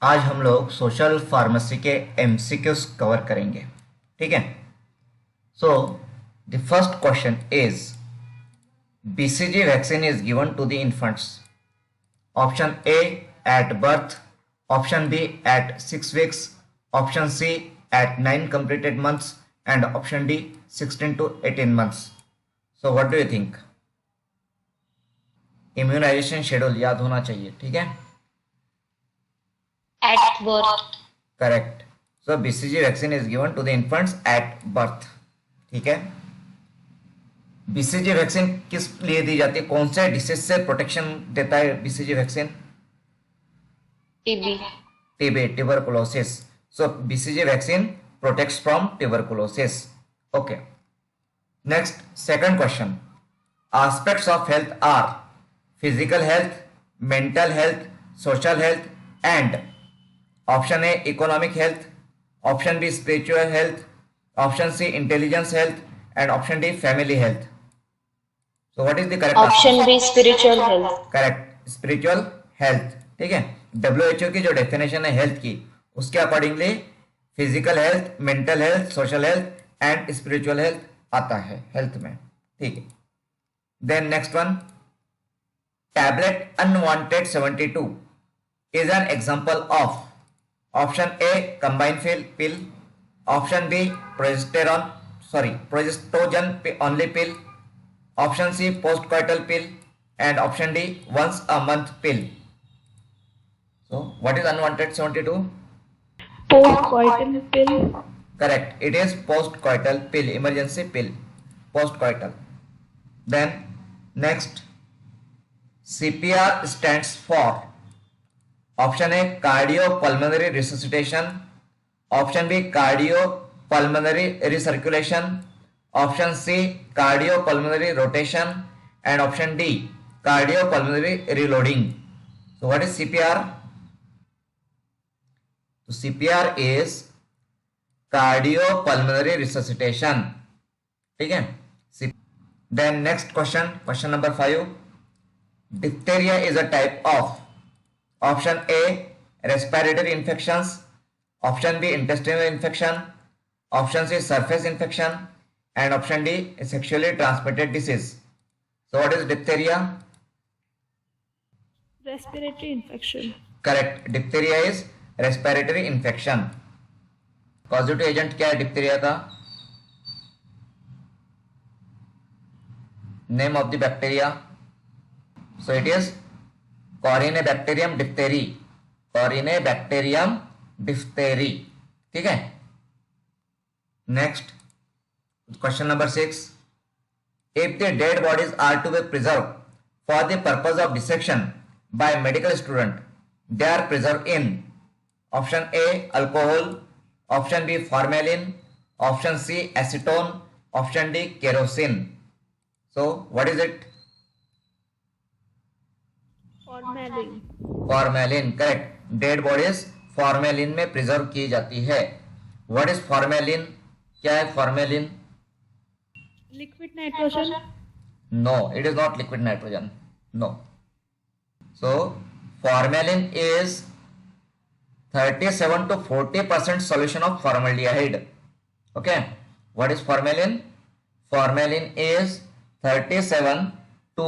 आज हम लोग सोशल फार्मेसी के एमसीक्यूज कवर करेंगे। ठीक है। So the first question is BCG vaccine is given to the infants. Option A at birth, option B at 6 weeks, option C at 9 completed months and option D 16 to 18 months. So what do you think? Immunisation schedule याद होना चाहिए। ठीक है, At birth. Correct. So BCG vaccine is given to the infants at birth. ठीक है। BCG vaccine किस लिए दी जाती है? कौन से डिसीज से प्रोटेक्शन देता है BCG vaccine? TB. TB, tuberculosis. So BCG vaccine protects from tuberculosis. Okay, next second question. Aspects of health are physical health, mental health, social health and option A economic health, option B spiritual health, option C intelligence health and option D family health. So what is the correct Option answer? B, spiritual health. Correct, spiritual health. ठीक है। WHO की जो definition है health की, उसके accordingly physical health, mental health, social health and spiritual health आता है health में। ठीक है। Then next one, tablet unwanted 72 is an example of option A combined pill, option B progestogen only pill, option C postcoital pill and option D once a month pill. So what is unwanted 72? Postcoital pill. Correct, it is postcoital pill, emergency pill, postcoital. Then next, CPR stands for option A cardiopulmonary resuscitation, option B cardiopulmonary recirculation, option C cardiopulmonary rotation and option D cardiopulmonary reloading. So what is CPR? तो CPR is cardiopulmonary resuscitation. ठीक है। Then next question, question number 5। Diphtheria is a type of option A respiratory infections, option B intestinal infection, option C surface infection and option D sexually transmitted disease. So what is diphtheria? Respiratory infection. Correct, diphtheria is respiratory infection. Positive agent क्या है diphtheria का? Name of the bacteria. So it is Corynebacterium diphtheria, Corynebacterium diphtheria। ठीक है। Next question number 6। If the dead bodies are to be preserve for the purpose of dissection by medical student, they are preserve in option A alcohol, option B formalin, option C acetone, option D kerosene. So what is it? Formalin. Formalin, correct. Dead bodies formalin में preserve की जाती है। What is formalin? क्या है formalin? Liquid nitrogen. No, it is not liquid nitrogen, no. So formalin is 37 to 40% solution of formaldehyde. Okay, what is formalin? Formalin is 37 to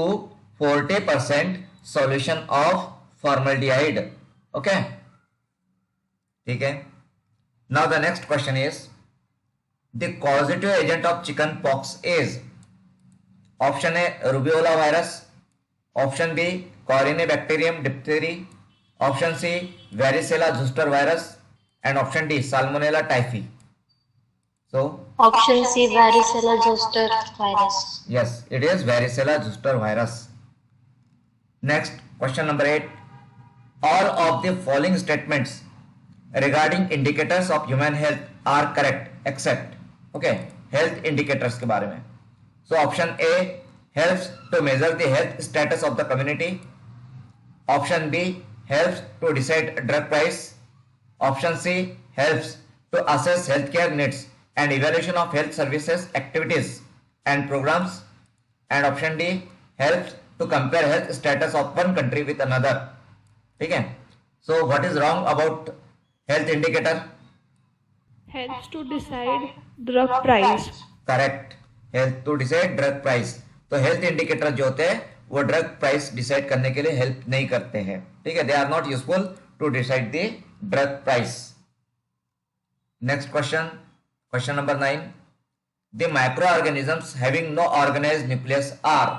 40% solution of formaldehyde. Okay, ठीक है। Now the next question is, the causative agent of chicken pox is option A rubeola virus, option B Corynebacterium diphtheria, option C varicella zoster virus and option D salmonella typhi. So Option C, varicella zoster virus. yes, it is varicella zoster virus. Next, question number 8. All of the following statements regarding indicators of human health are correct except, okay, health indicators के बारे में। So option A helps to measure the health status of the community, option B helps to decide drug price, option C helps to assess healthcare needs and evaluation of health services activities and programs, and option D helps to compare health status of one country with another। ठीक है। So what is wrong about health indicator? Helps to decide drug price. Correct, health to decide drug price. तो health indicator जो होते हैं वो drug price decide करने के लिए हेल्प नहीं करते हैं, ठीक है, they are not useful to decide the drug price. Next question, question number 9, the micro organisms having no organised nucleus are,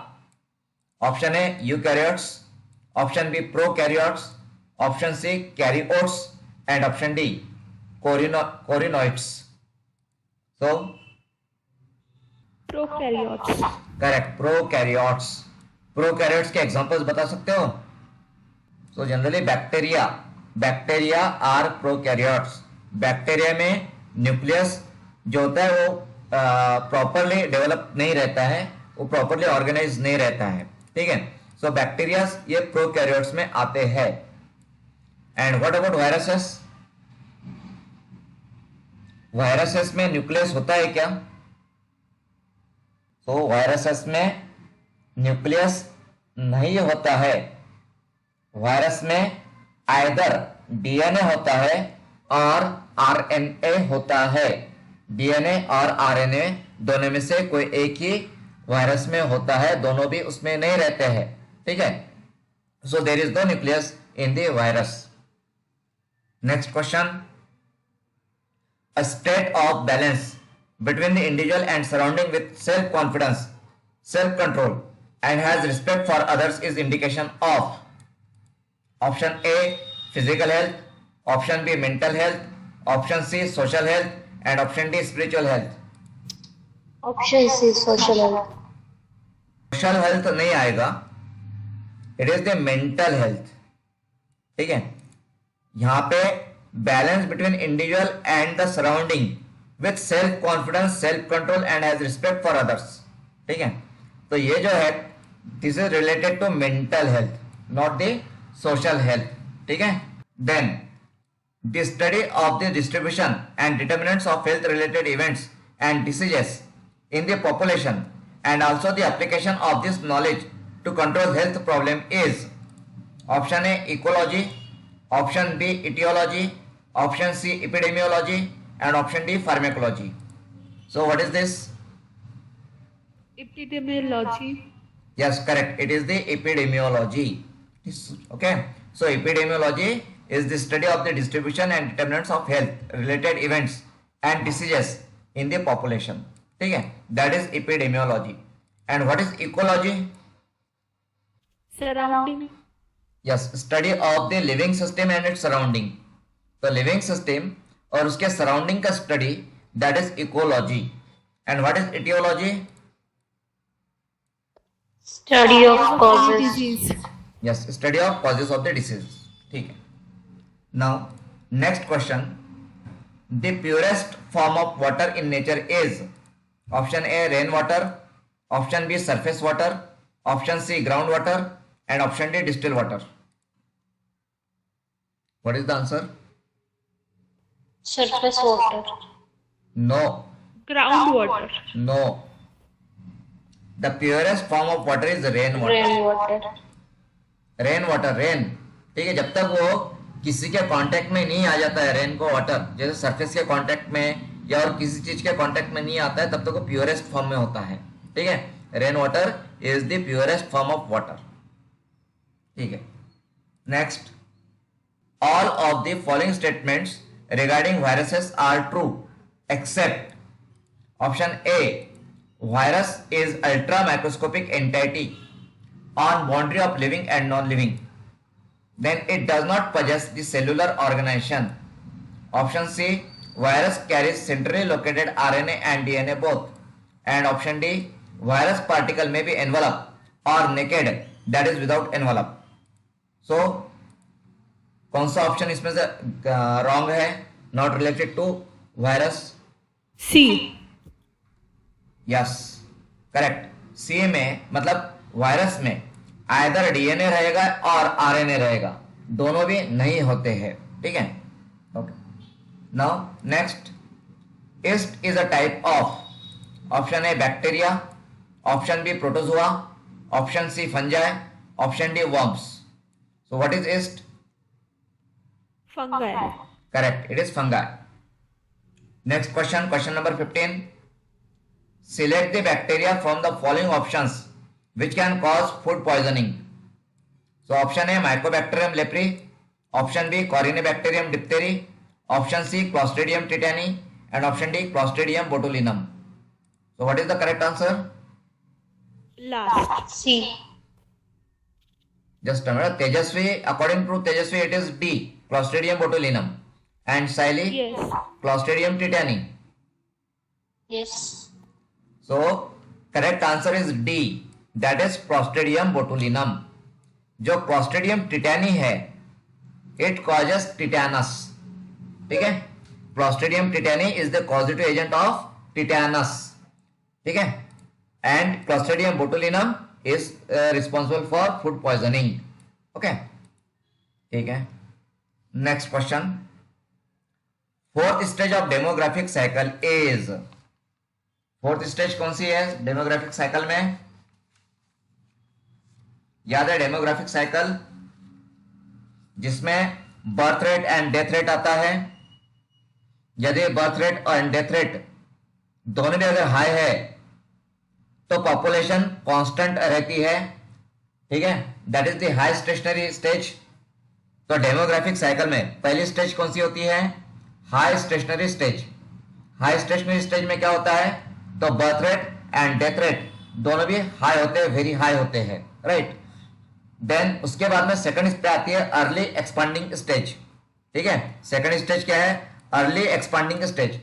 option A eukaryotes, option B prokaryotes, option C karyotes and option D corinoids. So Prokaryotes. Correct, prokaryotes. Prokaryotes के examples बता सकते हो? So generally bacteria are prokaryotes. Bacteria में nucleus जो होता है वो properly develop नहीं रहता है, वो प्रॉपरली ऑर्गेनाइज नहीं रहता है, ठीक है। सो बैक्टीरिया ये प्रोकैरियोट्स में आते हैं। And what about viruses? Viruses में न्यूक्लियस होता है क्या? तो वायरसेस में न्यूक्लियस नहीं होता है। वायरस में आइदर डीएनए होता है और आरएनए होता है। डीएनए और आरएनए दोनों में से कोई एक ही वायरस में होता है, दोनों भी उसमें नहीं रहते हैं, ठीक है। So there is no nucleus in the virus. Next question, a state of balance between the individual and surrounding with self-confidence, self-control and has respect for others is indication of, option A physical health, option B mental health, option C social health and option D spiritual health। Option C, social health. Social health नहीं आएगा, it is the mental health, ठीक है। यहां पे balance between individual and the surrounding with self confidence, self control and has respect for others, ठीक है। तो ये जो है this is related to mental health, not the social health, ठीक है। Then the study of the distribution and determinants of health related events and diseases in the population and also the application of this knowledge to control health problem is, option A ecology, option B etiology, option C epidemiology and option D pharmacology। So what is this? Epidemiology. Yes, correct, it is the epidemiology। Okay, so epidemiology is the study of the distribution and determinants of health related events and diseases in the population, ठीक है, that is epidemiology. And what is ecology? Surrounding. Yes, study of the living system and its surrounding. तो living system और उसके surrounding का study, that is ecology. And what is etiology? Study of causes. Disease. Yes, study of causes of the disease, ठीक है। Now next question, the purest form of water in nature is, option A rain water, option B surface water, option C ground water and option D distilled water। what is the answer? Surface water. No, Groundwater. no, the purest form of water is rain water। Rainwater. Rain water, rain, ठीक है, जब तक वो किसी के contact में नहीं आ जाता है, रेन को वाटर जैसे सरफेस के कांटेक्ट में या और किसी चीज के कांटेक्ट में नहीं आता है, तब तक वो प्योरेस्ट फॉर्म में होता है, ठीक है। Rain water is the purest form of water, ठीक है। Next, all of the following statements regarding viruses are true except, option A virus is ultra microscopic entity on boundary of living and non-living, then it does not possess the cellular organization। option C virus carries centrally located RNA and DNA both, and option D virus particle may be enveloped or naked, that is without envelope। so कौन सा option इसमें से wrong है, not related to virus? C. Yes, correct. C में मतलब virus में either DNA रहेगा और आरएनए रहेगा, दोनों भी नहीं होते हैं, ठीक है। Okay, now next, yeast is a type of, option A bacteria, option B protozoa, option C fungi, option D worms. So what is yeast? Fungi. Correct, it is fungi. Next question, question number 15. Select the bacteria from the following options which can cause food poisoning. So option A Mycobacterium leprae, option B Corynebacterium diphtheria, option C Clostridium tetani, and option D Clostridium botulinum. So what is the correct answer? Last. C. Just a minute. Tejasvi, according to Tejasvi, it is D, Clostridium botulinum. And Saili, Yes. Clostridium tetani. Yes. So correct answer is D, that is Clostridium botulinum. जो Clostridium tetani है, it causes tetanus. ठीक है? Clostridium tetani is the causative agent of tetanus. ठीक है? And Clostridium botulinum is responsible for food poisoning. Okay? ठीक है? Next question. Fourth stage of demographic cycle is. Fourth stage कौन सी है डेमोग्राफिक साइकिल में? याद है डेमोग्राफिक साइकिल जिसमें birth rate and death rate आता है. यदि बर्थ रेट और डेथ रेट दोनों में अगर हाई है तो पॉपुलेशन कांस्टेंट रहती है. ठीक है, that is the high stationary stage. तो डेमोग्राफिक साइकिल में पहली स्टेज कौन सी होती है? High stationary stage. High stationary stage में क्या होता है? तो birth rate and death rate दोनों भी हाई होते हैं, वेरी हाई होते हैं, राइट. देन उसके बाद में सेकंड पे आती है अर्ली एक्सपांडिंग स्टेज. ठीक है, सेकंड स्टेज क्या है? Early expanding stage.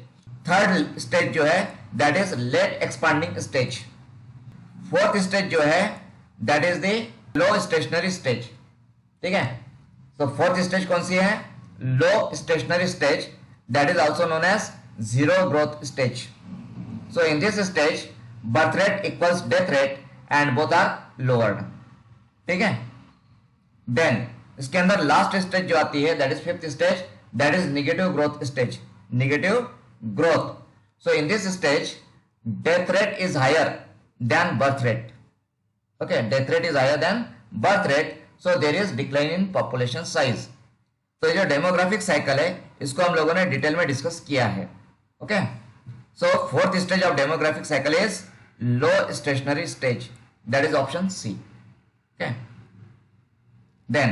Third stage जो है that is late expanding stage. Fourth stage जो है that is the low stationary stage. ठीक है, तो फोर्थ स्टेज कौन सी है? Low stationary stage, that is also known as zero growth stage. So in this stage, birth rate equals death rate and both are lowered. ठीक है. Then इसके अंदर लास्ट स्टेज जो आती है that is fifth stage, that is negative growth stage. Negative growth. So in this stage, death rate is higher than birth rate. Okay, death rate is higher than birth rate. So there is decline in population size. तो ये जो demographic cycle है इसको हम लोगों ने detail में discuss किया है. Okay. So fourth stage of demographic cycle is low stationary stage. That is option C. Okay. Then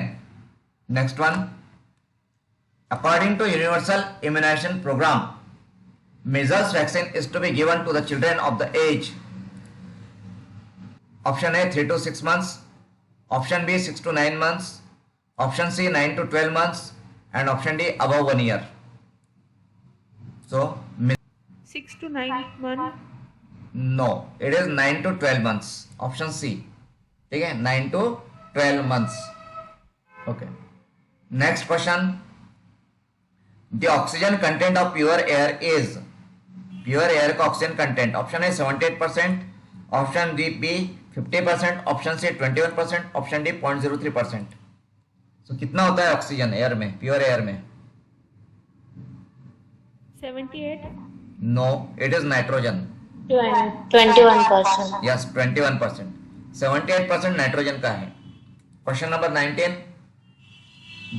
next one. According to Universal Immunization Program, measles vaccine is to be given to the children of the age. Option A 3 to 6 months. Option B 6 to 9 months. Option C 9 to 12 months. And option D above 1 year. So 6 to 9 months. No, it is 9 to 12 months. Option C. ठीक है, 9 to 12 months. Okay. Next question. The oxygen content of pure air is. Pure air का oxygen content. Option A 78%. Option B 50%. Option C 21%. Option D 0.03%. So कितना होता है oxygen air में, pure air में? 78. No, it is nitrogen. 21%. Yes, 21%. 78% nitrogen का है. Question number 19.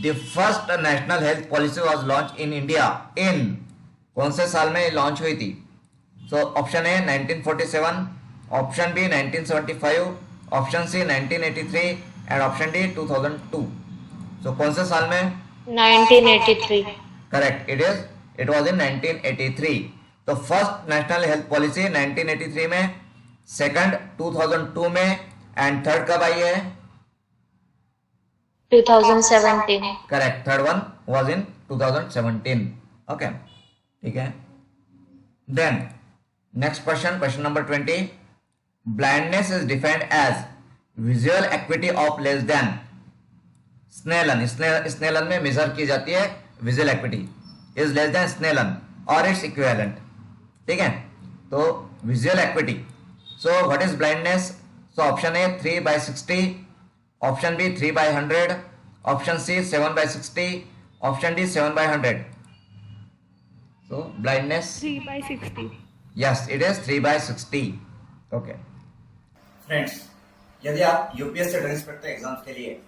The first national health policy was launched in India in कौन से साल में लॉन्च हुई थी? So option A 1947, option B 1975, option C 1983 and option D 2002. So कौन से साल में? 1983. Correct, it was in 1983. तो फर्स्ट नेशनल हेल्थ पॉलिसी 1983 में, सेकंड 2002 में एंड थर्ड कब आई है? 2017. Correct, third one was in 2017. Okay, ठीक है. Then next question, question number 20. Blindness is defined as visual acuity of less than. Snellen में measure की जाती है visual acuity is less than Snellen और इट्स इक्विवेलेंट. ठीक है, तो visual acuity. So what is blindness? So option A 3/60, option B 3/100, option C 7/60, option D 7/100. So blindness 3/60. Yes, it is 3/60. Okay friends, यदि आप UPSC drill inspector exams के लिए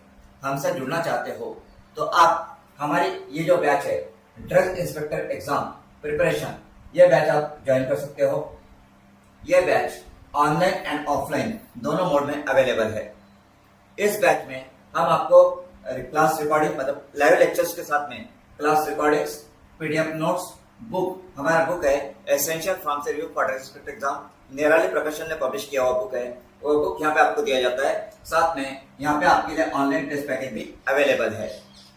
हमसे जुड़ना चाहते हो तो आप हमारी ये जो बैच है ड्रग इंस्पेक्टर एग्जाम प्रिपरेशन, ये बैच आप ज्वाइन कर सकते हो। ये बैच ऑनलाइन एंड ऑफलाइन दोनों मोड में अवेलेबल है। इस बैच में हम आपको क्लास रिकॉर्डिंग मतलब लाइव लेक्चर्स के साथ में class recordings, PDF notes, book, हमारा बुक है एसेंशियल फार्म से review for drug inspector exam, निराली प्रकाशन ने पब्लिश किया हुआ बुक है। वो बुक यहाँ पे आपको दिया जाता है, साथ में यहाँ पे आपके लिए ऑनलाइन टेस्ट पैकेज भी अवेलेबल है।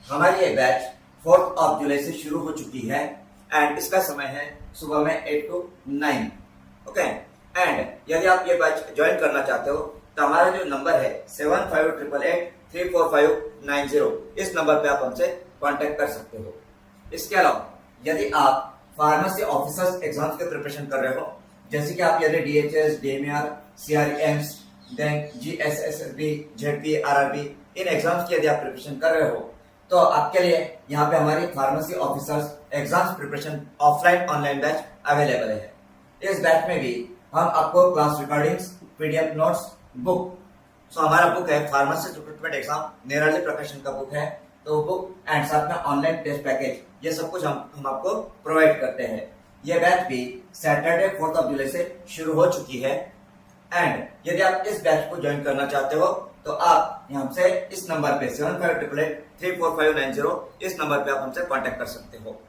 हमारी ये बैच 4 जुलाई से शुरू हो चुकी है एंड इसका समय है सुबह में 8 to 9। ओके, एंड यदि आप ये बैच ज्वाइन करना चाहते हो तो हमारा जो नंबर है 7588834590, इस नंबर पे आप हमसे कांटेक्ट कर सकते हो। इसके अलावा यदि आप फार्मेसी ऑफिसर्स एग्जाम्स के प्रिपरेशन कर रहे हो, जैसे कि आप यदि DHS, DMR, CRMS, then GSSB, ZP, RRB, इन एग्जाम्स की यदि आप प्रिपरेशन कर रहे हो तो आपके लिए यहाँ पे हमारी pharmacy officers exams preparation offline online batch available है। इस बैच में भी हम आपको class recordings, PDF notes, book, so हमारा बुक है फार्मेसी रिक्रूटमेंट एग्जाम, निराली प्रकाशन का बुक है, तो बुक एंड साथ में ऑनलाइन टेस्ट पैकेज, ये सब कुछ हम आपको प्रोवाइड करते हैं। ये बैच भी सैटरडे 4 जुलाई से शुरू हो चुकी है एंड यदि आप इस बैच को ज्वाइन करना चाहते हो तो आप यहाँ से इस नंबर पे 7588834590, इस नंबर पे आप हमसे कांटेक्ट कर सकते हो।